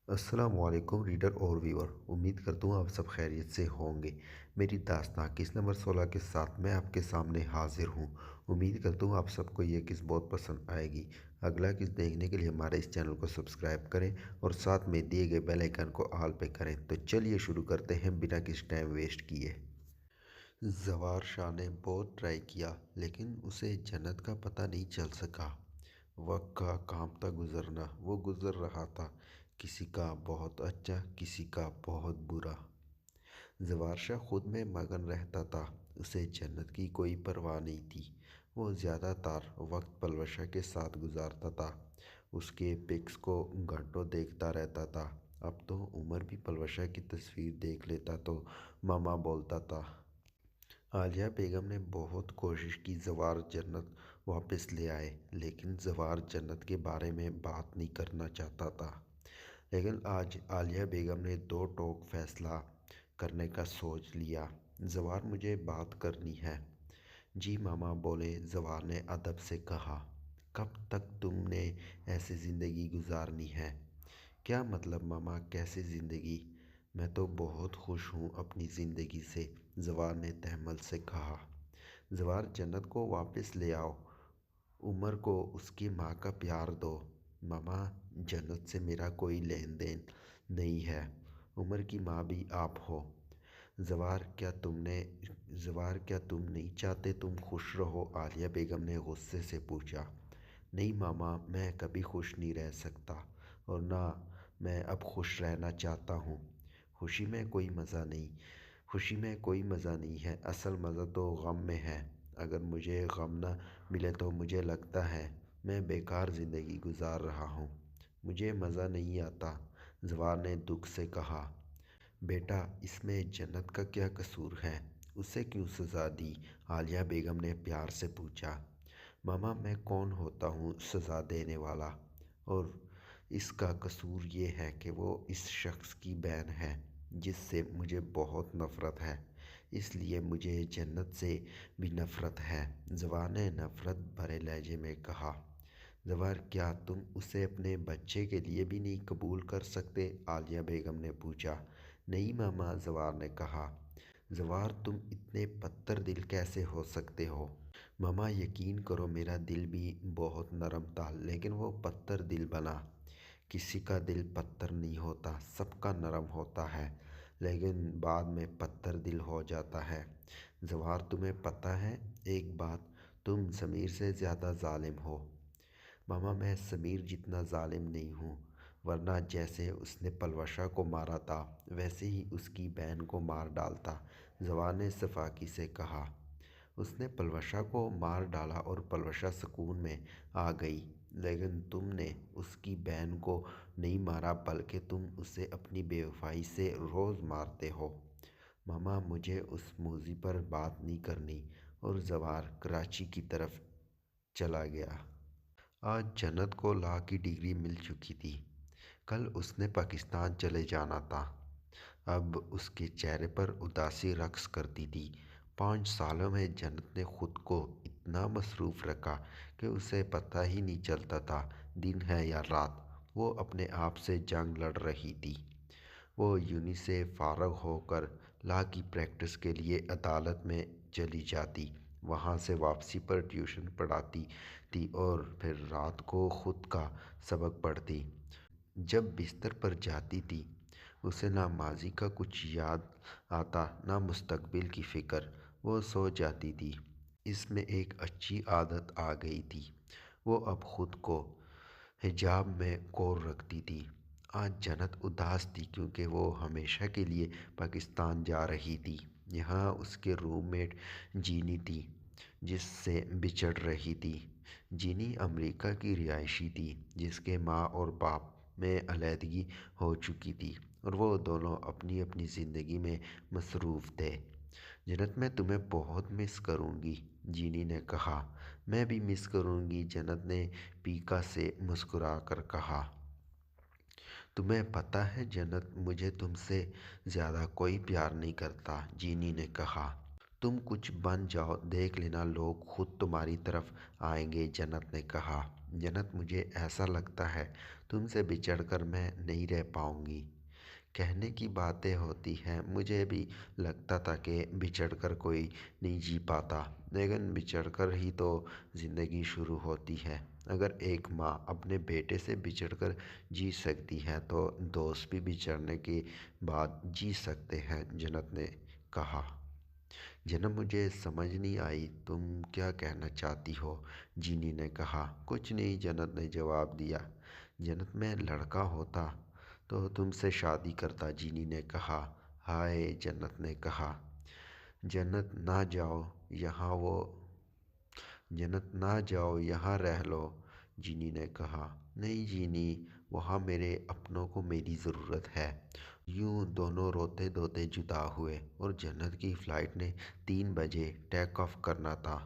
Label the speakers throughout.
Speaker 1: السلام علیکم ریڈر اور ویور، امید کرتا ہوں آپ سب خیریت سے ہوں گے۔ میری داستان قسط نمبر 16 کے ساتھ میں آپ کے سامنے حاضر ہوں۔ امید کرتا ہوں آپ سب کو یہ قسط بہت پسند آئے گی۔ اگلا قسط دیکھنے کے لیے ہمارے اس چینل کو سبسکرائب کریں اور ساتھ میں دیے گئے بیل آئیکن کو آل پہ کریں۔ تو چلیے شروع کرتے ہیں بنا کسی ٹائم ویسٹ کیے۔ زوار شاہ نے بہت ٹرائی کیا لیکن اسے جنت کا پتہ نہیں چل سکا۔ وقت کا کام تھا گزرنا، وہ گزر رہا تھا، کسی کا بہت اچھا، کسی کا بہت برا۔ زوار شاہ خود میں مگن رہتا تھا، اسے جنت کی کوئی پرواہ نہیں تھی۔ وہ زیادہ تر وقت پلوشا کے ساتھ گزارتا تھا، اس کے پکس کو گھنٹوں دیکھتا رہتا تھا۔ اب تو عمر بھی پلوشا کی تصویر دیکھ لیتا تو ماما بولتا تھا۔ عالیہ بیگم نے بہت کوشش کی زوار جنت واپس لے آئے، لیکن زوار جنت کے بارے میں بات نہیں کرنا چاہتا تھا۔ لیکن آج عالیہ بیگم نے دو ٹوک فیصلہ کرنے کا سوچ لیا۔ زوار مجھے بات کرنی ہے۔ جی ماما بولے، زوار نے ادب سے کہا۔ کب تک تم نے ایسے زندگی گزارنی ہے؟ کیا مطلب ماما، کیسی زندگی؟ میں تو بہت خوش ہوں اپنی زندگی سے، زوار نے تحمل سے کہا۔ زوار جنت کو واپس لے آؤ، عمر کو اس کی ماں کا پیار دو۔ ماما، جنت سے میرا کوئی لین دین نہیں ہے، عمر کی ماں بھی آپ ہو۔ زوار کیا تم نہیں چاہتے تم خوش رہو؟ عالیہ بیگم نے غصے سے پوچھا۔ نہیں ماما، میں کبھی خوش نہیں رہ سکتا اور نہ میں اب خوش رہنا چاہتا ہوں۔ خوشی میں کوئی مزہ نہیں ہے، اصل مزہ تو غم میں ہے۔ اگر مجھے غم نہ ملے تو مجھے لگتا ہے میں بیکار زندگی گزار رہا ہوں، مجھے مزہ نہیں آتا، زوار نے دکھ سے کہا۔ بیٹا، اس میں جنت کا کیا قصور ہے؟ اسے کیوں سزا دی؟ عالیہ بیگم نے پیار سے پوچھا۔ ماما، میں کون ہوتا ہوں سزا دینے والا؟ اور اس کا قصور یہ ہے کہ وہ اس شخص کی بہن ہے جس سے مجھے بہت نفرت ہے، اس لیے مجھے جنت سے بھی نفرت ہے، زوار نے نفرت بھرے لہجے میں کہا۔ زوار، کیا تم اسے اپنے بچے کے لیے بھی نہیں قبول کر سکتے؟ عالیہ بیگم نے پوچھا۔ نہیں ماما، زوار نے کہا۔ زوار، تم اتنے پتھر دل کیسے ہو سکتے ہو؟ ماما یقین کرو، میرا دل بھی بہت نرم تھا لیکن وہ پتھر دل بنا۔ کسی کا دل پتھر نہیں ہوتا، سب کا نرم ہوتا ہے لیکن بعد میں پتھر دل ہو جاتا ہے۔ زوار، تمہیں پتہ ہے ایک بات، تم سمیر سے زیادہ ظالم ہو۔ ماما، میں سمیر جتنا ظالم نہیں ہوں، ورنہ جیسے اس نے پلوشا کو مارا تھا ویسے ہی اس کی بہن کو مار ڈالتا، زوار نے صفاقی سے کہا۔ اس نے پلوشا کو مار ڈالا اور پلوشا سکون میں آ گئی، لیکن تم نے اس کی بہن کو نہیں مارا بلکہ تم اسے اپنی بے وفائی سے روز مارتے ہو۔ ماما، مجھے اس موضوع پر بات نہیں کرنی، اور زوار کراچی کی طرف چلا گیا۔ آج جنت کو لاء کی ڈگری مل چکی تھی، کل اس نے پاکستان چلے جانا تھا۔ اب اس کے چہرے پر اداسی رقص کرتی تھی۔ 5 سالوں میں جنت نے خود کو اتنا مصروف رکھا کہ اسے پتہ ہی نہیں چلتا تھا دن ہے یا رات۔ وہ اپنے آپ سے جنگ لڑ رہی تھی۔ وہ یونی سے فارغ ہو کر لاء کی پریکٹس کے لیے عدالت میں چلی جاتی، وہاں سے واپسی پر ٹیوشن پڑھاتی تھی اور پھر رات کو خود کا سبق پڑھتی۔ جب بستر پر جاتی تھی، اسے نہ ماضی کا کچھ یاد آتا نہ مستقبل کی فکر، وہ سو جاتی تھی۔ اس میں ایک اچھی عادت آ گئی تھی، وہ اب خود کو حجاب میں کور رکھتی تھی۔ آج جنت اداس تھی کیونکہ وہ ہمیشہ کے لیے پاکستان جا رہی تھی۔ یہاں اس کے روم میٹ جینی تھی جس سے بچھڑ رہی تھی۔ جینی امریکہ کی رہائشی تھی جس کے ماں اور باپ میں علیحدگی ہو چکی تھی اور وہ دونوں اپنی اپنی زندگی میں مصروف تھے۔ جنت، میں تمہیں بہت مس کروں گی، جینی نے کہا۔ میں بھی مس کروں گی، جنت نے پیکا سے مسکرا کر کہا۔ تمہیں پتہ ہے جنت، مجھے تم سے زیادہ کوئی پیار نہیں کرتا، جینی نے کہا۔ تم کچھ بن جاؤ، دیکھ لینا لوگ خود تمہاری طرف آئیں گے، جنت نے کہا۔ جنت مجھے ایسا لگتا ہے تم سے بچھڑ کر میں نہیں رہ پاؤں گی۔ کہنے کی باتیں ہوتی ہیں، مجھے بھی لگتا تھا کہ بچھڑ کر کوئی نہیں جی پاتا، لیکن بچھڑ کر ہی تو زندگی شروع ہوتی ہے۔ اگر ایک ماں اپنے بیٹے سے بچھڑ کر جی سکتی ہے تو دوست بھی بچھڑنے کے بعد جی سکتے ہیں، جنت نے کہا۔ جنت مجھے سمجھ نہیں آئی تم کیا کہنا چاہتی ہو، جینی نے کہا۔ کچھ نہیں، جنت نے جواب دیا۔ جنت میں لڑکا ہوتا تو تم سے شادی کرتا، جینی نے کہا۔ ہائے، جنت نے کہا۔ جنت نہ جاؤ یہاں رہ لو، جینی نے کہا۔ نہیں جینی، وہاں میرے اپنوں کو میری ضرورت ہے۔ یوں دونوں روتے دھوتے جدا ہوئے اور جنت کی فلائٹ نے 3 بجے ٹیک آف کرنا تھا۔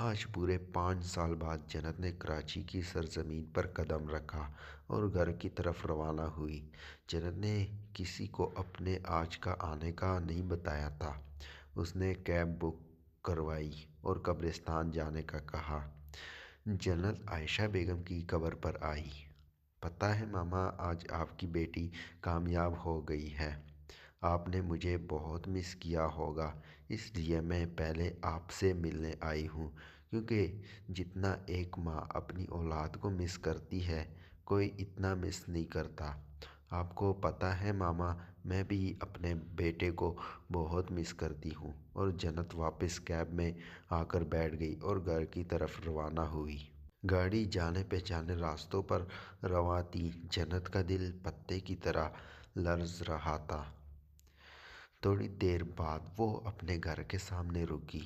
Speaker 1: آج پورے 5 سال بعد جنت نے کراچی کی سرزمین پر قدم رکھا اور گھر کی طرف روانہ ہوئی۔ جنت نے کسی کو اپنے آج کا آنے کا نہیں بتایا تھا۔ اس نے کیب بک کروائی اور قبرستان جانے کا کہا۔ جنت عائشہ بیگم کی قبر پر آئی۔ پتہ ہے ماما، آج آپ کی بیٹی کامیاب ہو گئی ہے۔ آپ نے مجھے بہت مس کیا ہوگا، اس لیے میں پہلے آپ سے ملنے آئی ہوں، کیونکہ جتنا ایک ماں اپنی اولاد کو مس کرتی ہے، کوئی اتنا مس نہیں کرتا۔ آپ کو پتہ ہے ماما، میں بھی اپنے بیٹے کو بہت مس کرتی ہوں۔ اور جنت واپس کیب میں آ کر بیٹھ گئی اور گھر کی طرف روانہ ہوئی۔ گاڑی جانے پہچانے راستوں پر رواں تھی۔ جنت کا دل پتے کی طرح لرز رہا تھا۔ تھوڑی دیر بعد وہ اپنے گھر کے سامنے رکی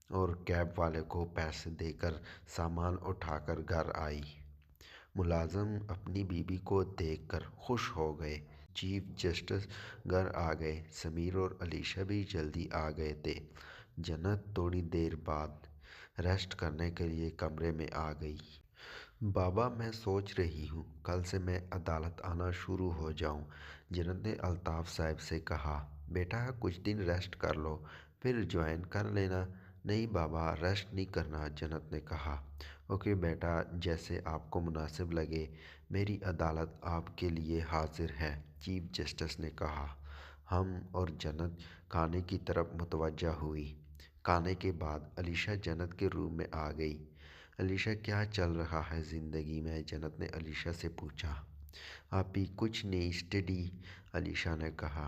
Speaker 1: اور کیب والے کو پیسے دے کر سامان اٹھا کر گھر آئی۔ ملازم اپنی بیوی کو دیکھ کر خوش ہو گئے۔ چیف جسٹس گھر آ گئے۔ سمیر اور علیشہ بھی جلدی آ گئے تھے۔ جنت تھوڑی دیر بعد ریسٹ کرنے کے لیے کمرے میں آ گئی۔ بابا، میں سوچ رہی ہوں کل سے میں عدالت آنا شروع ہو جاؤں، جنت نے الطاف صاحب سے کہا۔ بیٹا کچھ دن ریسٹ کر لو، پھر جوائن کر لینا۔ نہیں بابا، ریسٹ نہیں کرنا، جنت نے کہا۔ اوکے بیٹا، جیسے آپ کو مناسب لگے، میری عدالت آپ کے لیے حاضر ہے، چیف جسٹس نے کہا۔ ہم اور جنت کھانے کی طرف متوجہ ہوئی۔ کھانے کے بعد علیشہ جنت کے روم میں آ گئی۔ علیشہ، کیا چل رہا ہے زندگی میں، جنت نے علیشہ سے پوچھا۔ آپی کچھ نہیں، اسٹڈی، علیشہ نے کہا۔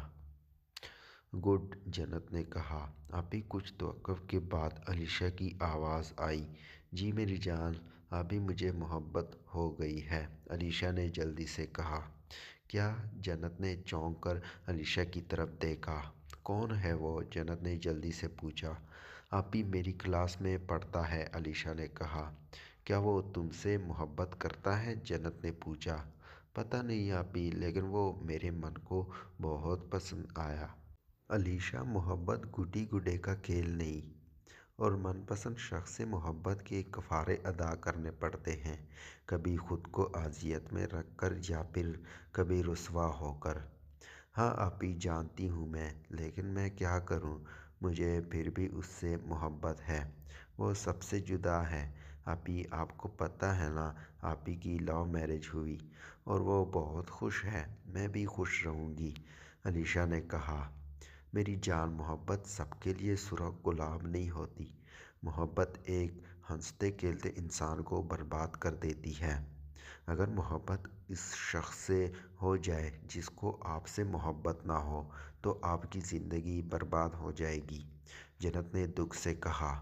Speaker 1: گڈ، جنت نے کہا۔ آپی کچھ توقف کے بعد علیشہ کی آواز آئی۔ جی میری جان، آپی مجھے محبت ہو گئی ہے، علیشہ نے جلدی سے کہا۔ کیا؟ جنت نے چونک کر علیشہ کی طرف دیکھا۔ کون ہے وہ؟ جنت نے جلدی سے پوچھا۔ آپی میری کلاس میں پڑھتا ہے، علیشہ نے کہا۔ کیا وہ تم سے محبت کرتا ہے؟ جنت نے پوچھا۔ پتہ نہیں آپی، لیکن وہ میرے من کو بہت پسند آیا۔ علیشہ، محبت گڈی گڈے کا کھیل نہیں، اور من پسند شخص سے محبت کے کفارے ادا کرنے پڑتے ہیں، کبھی خود کو اذیت میں رکھ کر یا پھر کبھی رسوا ہو کر۔ ہاں آپی جانتی ہوں میں، لیکن میں کیا کروں، مجھے پھر بھی اس سے محبت ہے۔ وہ سب سے جدا ہے۔ آپی آپ کو پتہ ہے نا، آپی کی لو میرج ہوئی اور وہ بہت خوش ہے، میں بھی خوش رہوں گی، علیشہ نے کہا۔ میری جان، محبت سب کے لیے سرخ گلاب نہیں ہوتی۔ محبت ایک ہنستے کھیلتے انسان کو برباد کر دیتی ہے۔ اگر محبت اس شخص سے ہو جائے جس کو آپ سے محبت نہ ہو تو آپ کی زندگی برباد ہو جائے گی، جنت نے دکھ سے کہا۔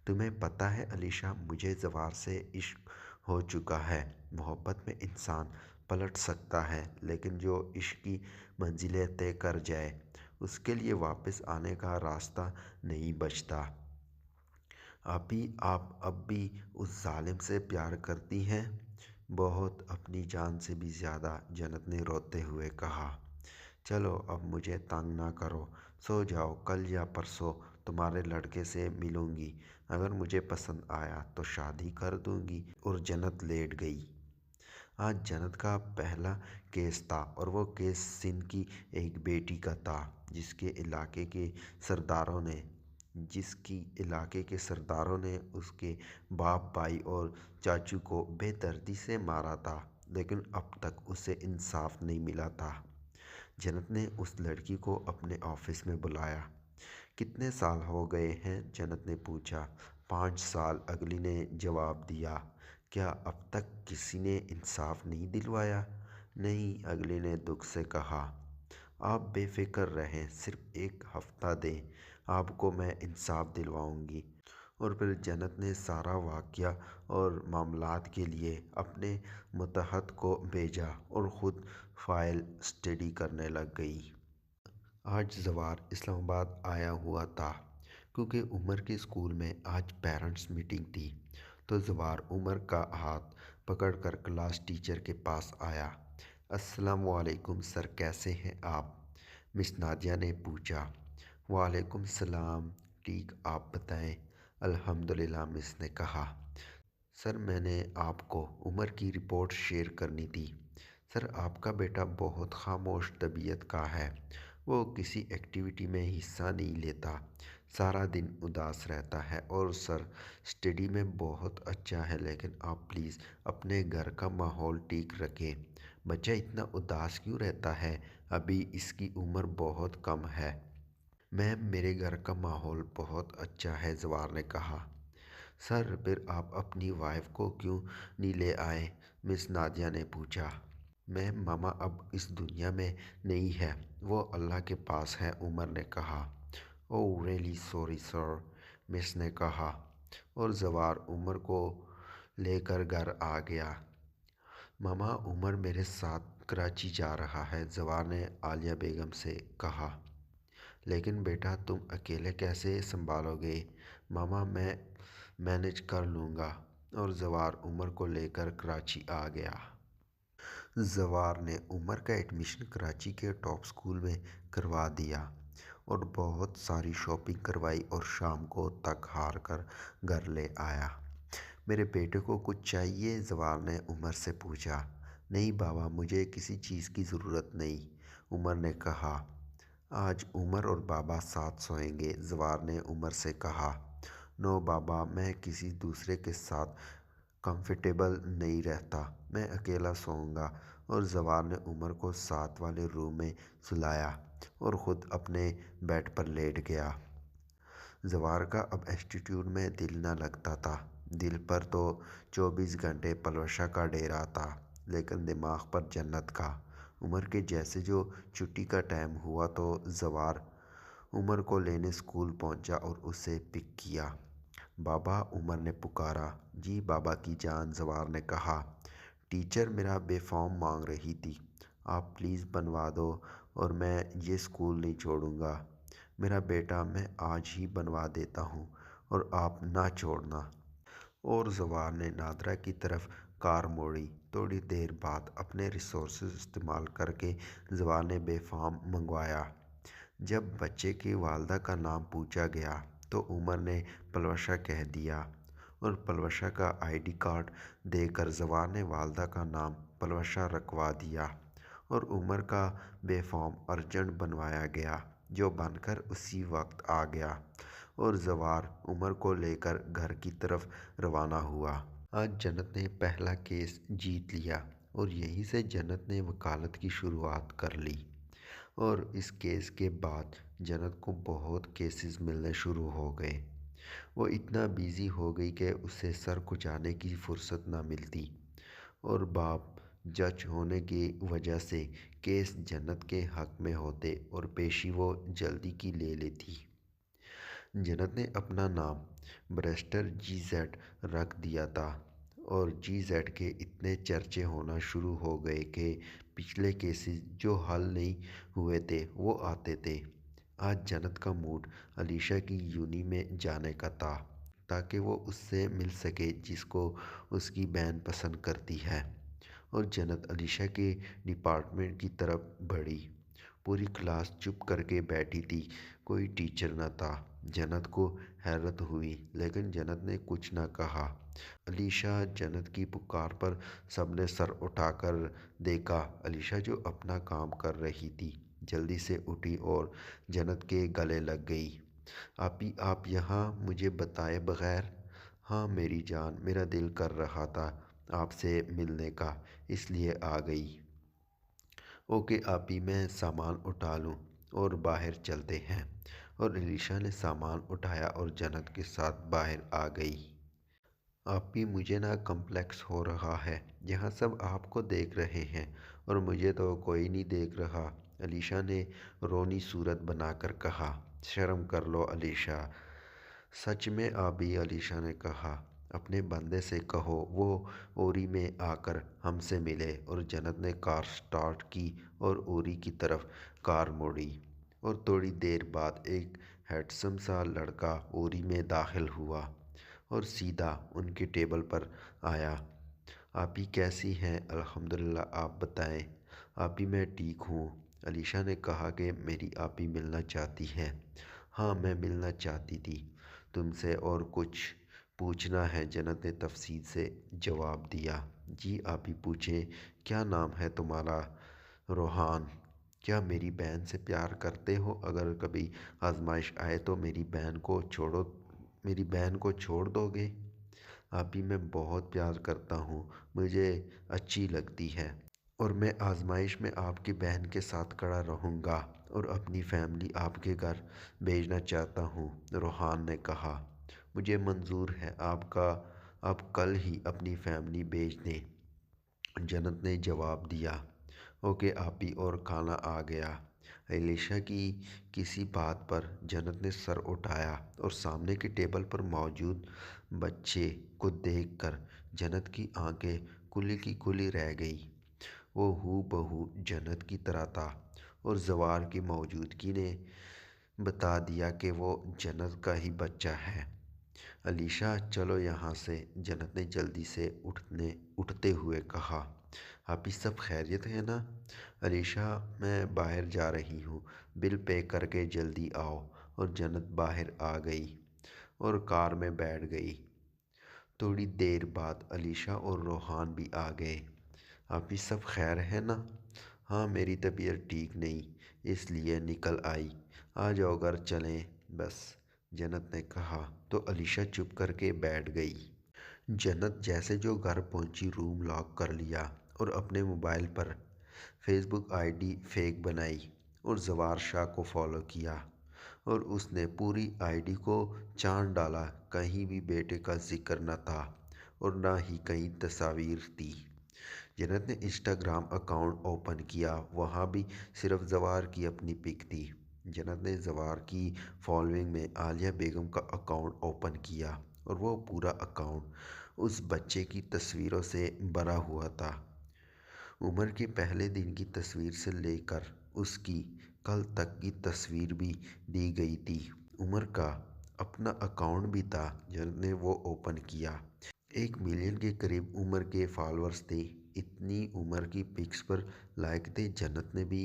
Speaker 1: تمہیں پتہ ہے علیشہ، مجھے زوار سے عشق ہو چکا ہے۔ محبت میں انسان پلٹ سکتا ہے، لیکن جو عشق کی منزلیں طے کر جائے، اس کے لیے واپس آنے کا راستہ نہیں بچتا۔ آپی آپ اب بھی اس ظالم سے پیار کرتی ہیں؟ بہت، اپنی جان سے بھی زیادہ، جنت نے روتے ہوئے کہا۔ چلو اب مجھے تنگ نہ کرو، سو جاؤ، کل یا پرسوں تمہارے لڑکے سے ملوں گی، اگر مجھے پسند آیا تو شادی کر دوں گی، اور جنت لیٹ گئی۔ آج جنت کا پہلا کیس تھا اور وہ کیس سندھ کی ایک بیٹی کا تھا جس کے علاقے کے سرداروں نے جس کی علاقے کے سرداروں نے اس کے باپ، بھائی اور چاچو کو بے دردی سے مارا تھا، لیکن اب تک اسے انصاف نہیں ملا تھا۔ جنت نے اس لڑکی کو اپنے آفس میں بلایا۔ کتنے سال ہو گئے ہیں؟ جنت نے پوچھا۔ 5 سال، اگلی نے جواب دیا۔ کیا اب تک کسی نے انصاف نہیں دلوایا؟ نہیں، اگلی نے دکھ سے کہا۔ آپ بے فکر رہیں، صرف 1 ہفتہ دیں، آپ کو میں انصاف دلواؤں گی۔ اور پھر جنت نے سارا واقعہ اور معاملات کے لیے اپنے ماتحت کو بھیجا اور خود فائل اسٹڈی کرنے لگ گئی۔ آج زوار اسلام آباد آیا ہوا تھا کیونکہ عمر کے اسکول میں آج پیرنٹس میٹنگ تھی، تو زوار عمر کا ہاتھ پکڑ کر کلاس ٹیچر کے پاس آیا۔ السلام علیکم سر، کیسے ہیں آپ؟ مس نادیہ نے پوچھا۔ وعلیکم السلام، ٹھیک، آپ بتائیں؟ الحمدللہ، مس نے کہا۔ سر، میں نے آپ کو عمر کی رپورٹ شیئر کرنی تھی۔ سر، آپ کا بیٹا بہت خاموش طبیعت کا ہے، وہ کسی ایکٹیویٹی میں حصہ نہیں لیتا، سارا دن اداس رہتا ہے، اور سر اسٹڈی میں بہت اچھا ہے، لیکن آپ پلیز اپنے گھر کا ماحول ٹھیک رکھیں۔ بچہ اتنا اداس کیوں رہتا ہے؟ ابھی اس کی عمر بہت کم ہے۔ میم، میرے گھر کا ماحول بہت اچھا ہے، زوار نے کہا۔ سر، پھر آپ اپنی وائف کو کیوں نہیں لے آئے؟ مس نادیہ نے پوچھا۔ میم، ماما اب اس دنیا میں نہیں ہے، وہ اللہ کے پاس ہے، عمر نے کہا۔ اوہ ریئلی سوری سر، مس نے کہا، اور زوار عمر کو لے کر گھر آ گیا۔ ماما، عمر میرے ساتھ کراچی جا رہا ہے، زوار نے عالیہ بیگم سے کہا۔ لیکن بیٹا، تم اکیلے کیسے سنبھالو گے؟ ماما، میں مینج کر لوں گا، اور زوار عمر کو لے کر کراچی آ گیا۔ زوار نے عمر کا ایڈمیشن کراچی کے ٹاپ اسکول میں کروا دیا اور بہت ساری شاپنگ کروائی اور شام کو تھک ہار کر گھر لے آیا۔ میرے بیٹے کو کچھ چاہیے؟ زوار نے عمر سے پوچھا۔ نہیں بابا، مجھے کسی چیز کی ضرورت نہیں، عمر نے کہا۔ آج عمر اور بابا ساتھ سوئیں گے، زوار نے عمر سے کہا۔ نو بابا، میں کسی دوسرے کے ساتھ کمفرٹیبل نہیں رہتا، میں اکیلا سوؤں گا، اور زوار نے عمر کو ساتھ والے روم میں سلایا اور خود اپنے بیڈ پر لیٹ گیا۔ زوار کا اب انسٹیٹیوٹ میں دل نہ لگتا تھا۔ دل پر تو 24 گھنٹے پلوشہ کا ڈیرا تھا، لیکن دماغ پر جنت کا۔ عمر کے جیسے جو چھٹی کا ٹائم ہوا تو زوار عمر کو لینے اسکول پہنچا اور اسے پک کیا۔ بابا، عمر نے پکارا۔ جی بابا کی جان، زوار نے کہا۔ ٹیچر میرا بے فارم مانگ رہی تھی، آپ پلیز بنوا دو، اور میں یہ اسکول نہیں چھوڑوں گا۔ میرا بیٹا، میں آج ہی بنوا دیتا ہوں، اور آپ نہ چھوڑنا۔ اور زوار نے نادرہ کی طرف کار موڑی۔ تھوڑی دیر بعد اپنے ریسورسز استعمال کر کے زوار نے بے فارم منگوایا۔ جب بچے کی والدہ کا نام پوچھا گیا تو عمر نے پلوشہ کہہ دیا، اور پلوشہ کا آئی ڈی کارڈ دے کر زوار نے والدہ کا نام پلوشہ رکھوا دیا، اور عمر کا بے فارم ارجنٹ بنوایا گیا، جو بن کر اسی وقت آ گیا، اور زوار عمر کو لے کر گھر کی طرف روانہ ہوا۔ آج جنت نے پہلا کیس جیت لیا، اور یہیں سے جنت نے وکالت کی شروعات کر لی۔ اور اس کیس کے بعد جنت کو بہت کیسز ملنے شروع ہو گئے۔ وہ اتنا بیزی ہو گئی کہ اسے سر کھجانے کی فرصت نہ ملتی، اور باپ جج ہونے کی وجہ سے کیس جنت کے حق میں ہوتے اور پیشی وہ جلدی کی لے لیتی۔ جنت نے اپنا نام بیرسٹر جی زیڈ رکھ دیا تھا، اور جی زیڈ کے اتنے چرچے ہونا شروع ہو گئے کہ پچھلے کیسز جو حل نہیں ہوئے تھے وہ آتے تھے۔ آج جنت کا موڈ علیشا کی یونی میں جانے کا تھا، تاکہ وہ اس سے مل سکے جس کو اس کی بہن پسند کرتی ہے، اور جنت علیشا کے ڈپارٹمنٹ کی طرف بڑھی۔ پوری کلاس چپ کر کے بیٹھی تھی، کوئی ٹیچر نہ تھا۔ جنت کو حیرت ہوئی، لیکن جنت نے کچھ نہ کہا۔ علیشا، جنت کی پکار پر سب نے سر اٹھا کر دیکھا۔ علیشا، جو اپنا کام کر رہی تھی، جلدی سے اٹھی اور جنت کے گلے لگ گئی۔ آپی آپ یہاں مجھے بتائے بغیر؟ ہاں میری جان، میرا دل کر رہا تھا آپ سے ملنے کا، اس لیے آ گئی۔ اوکے آپی، میں سامان اٹھا لوں اور باہر چلتے ہیں۔ اور علیشا نے سامان اٹھایا اور جنت کے ساتھ باہر آ گئی۔ آپی مجھے نا کمپلیکس ہو رہا ہے، یہاں سب آپ کو دیکھ رہے ہیں اور مجھے تو کوئی نہیں دیکھ رہا، علیشا نے رونی صورت بنا کر کہا۔ شرم کر لو علیشا۔ سچ میں آپی، علیشا نے کہا، اپنے بندے سے کہو وہ اوری میں آ کر ہم سے ملے۔ اور جنت نے کار سٹارٹ کی اور اوری کی طرف کار موڑی، اور تھوڑی دیر بعد ایک ہینڈسم سا لڑکا اوری میں داخل ہوا اور سیدھا ان کے ٹیبل پر آیا۔ آپی کیسی ہیں؟ الحمدللہ، آپ بتائیں؟ آپی میں ٹھیک ہوں۔ علیشا نے کہا کہ میری آپی ملنا چاہتی ہے۔ ہاں میں ملنا چاہتی تھی تم سے اور کچھ پوچھنا ہے، جنت نے تفصیل سے جواب دیا۔ جی آپی پوچھیں، کیا نام ہے تمہارا؟ روحان۔ کیا میری بہن سے پیار کرتے ہو؟ اگر کبھی آزمائش آئے تو میری بہن کو چھوڑ دو گے؟ آپی میں بہت پیار کرتا ہوں، مجھے اچھی لگتی ہے، اور میں آزمائش میں آپ کی بہن کے ساتھ کھڑا رہوں گا اور اپنی فیملی آپ کے گھر بھیجنا چاہتا ہوں، روحان نے کہا۔ مجھے منظور ہے، آپ کل ہی اپنی فیملی بھیج دیں، جنت نے جواب دیا۔ اوکے آپی، اور کھانا آ گیا؟ علیشا کی کسی بات پر جنت نے سر اٹھایا اور سامنے کے ٹیبل پر موجود بچے کو دیکھ کر جنت کی آنکھیں کھلی کی کھلی رہ گئی۔ وہ ہو بہو جنت کی طرح تھا، اور زوار کی موجودگی نے بتا دیا کہ وہ جنت کا ہی بچہ ہے۔ علیشا چلو یہاں سے، جنت نے جلدی سے اٹھتے ہوئے کہا۔ آپی سب خیریت ہے نا؟ علیشا میں باہر جا رہی ہوں، بل پے کر کے جلدی آؤ۔ اور جنت باہر آ گئی اور کار میں بیٹھ گئی۔ تھوڑی دیر بعد علیشا اور روحان بھی آ گئے۔ آپی سب خیر ہے نا؟ ہاں میری طبیعت ٹھیک نہیں، اس لیے نکل آئی، آ جاؤ گھر چلیں بس، جنت نے کہا تو علیشا چپ کر کے بیٹھ گئی۔ جنت جیسے جو گھر پہنچی روم لاک کر لیا اور اپنے موبائل پر Facebook I D fake بنائی اور زوار شاہ کو فالو کیا، اور اس نے پوری آئی ڈی کو چاند ڈالا، کہیں بھی بیٹے کا ذکر نہ تھا اور نہ ہی کہیں تصاویر تھی۔ جنت نے انسٹاگرام اکاؤنٹ اوپن کیا، وہاں بھی صرف زوار کی اپنی پک تھی۔ جنت نے زوار کی فالوئنگ میں عالیہ بیگم کا اکاؤنٹ اوپن کیا، اور وہ پورا اکاؤنٹ اس بچے کی تصویروں سے بھرا ہوا تھا۔ عمر کے پہلے دن کی تصویر سے لے کر اس کی کل تک کی تصویر بھی دی گئی تھی۔ عمر کا اپنا اکاؤنٹ بھی تھا، جنت نے وہ اوپن کیا۔ 1 ملین کے قریب عمر کے فالورز تھے۔ اتنی عمر کی پکس پر لائک تھے، جنت نے بھی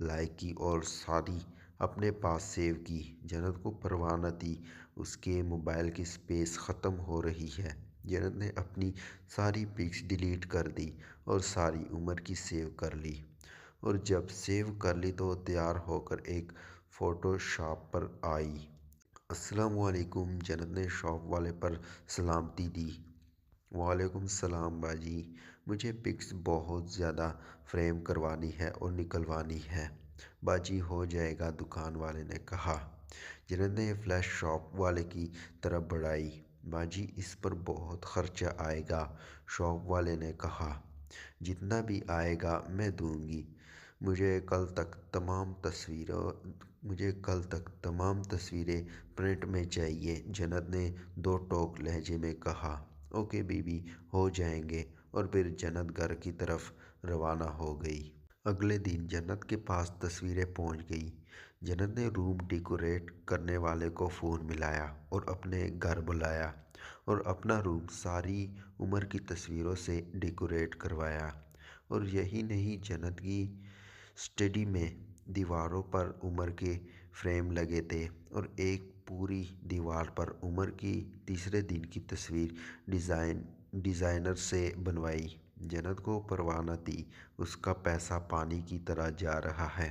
Speaker 1: لائک کی اور ساری اپنے پاس سیو کی۔ جنت کو پرواہ نہ تھی اس کے موبائل کی سپیس ختم ہو رہی ہے۔ جنت نے اپنی ساری پکس ڈیلیٹ کر دی اور ساری عمر کی سیو کر لی، اور جب سیو کر لی تو تیار ہو کر ایک فوٹو شاپ پر آئی۔ السلام علیکم، جنت نے شاپ والے پر سلامتی دی۔ وعلیکم السلام باجی، مجھے پکس بہت زیادہ فریم کروانی ہے اور نکلوانی ہے۔ باجی ہو جائے گا، دکان والے نے کہا۔ جنت نے فلیش شاپ والے کی طرف بڑھائی۔ باجی اس پر بہت خرچہ آئے گا، شاپ والے نے کہا۔ جتنا بھی آئے گا میں دوں گی، مجھے کل تک تمام تصویریں پرنٹ میں چاہیے، جنت نے 2 ٹوک لہجے میں کہا۔ اوکے بی بی، ہو جائیں گے، اور پھر جنت گھر کی طرف روانہ ہو گئی۔ اگلے دن جنت کے پاس تصویریں پہنچ گئی۔ جنت نے روم ڈیکوریٹ کرنے والے کو فون ملایا اور اپنے گھر بلایا اور اپنا روم ساری عمر کی تصویروں سے ڈیکوریٹ کروایا۔ اور یہی نہیں، جنت کی اسٹڈی میں دیواروں پر عمر کے فریم لگے تھے، اور ایک پوری دیوار پر عمر کی تیسرے دن کی تصویر ڈیزائنر سے بنوائی۔ جنت کو پرواہ نہ تھی اس کا پیسہ پانی کی طرح جا رہا ہے،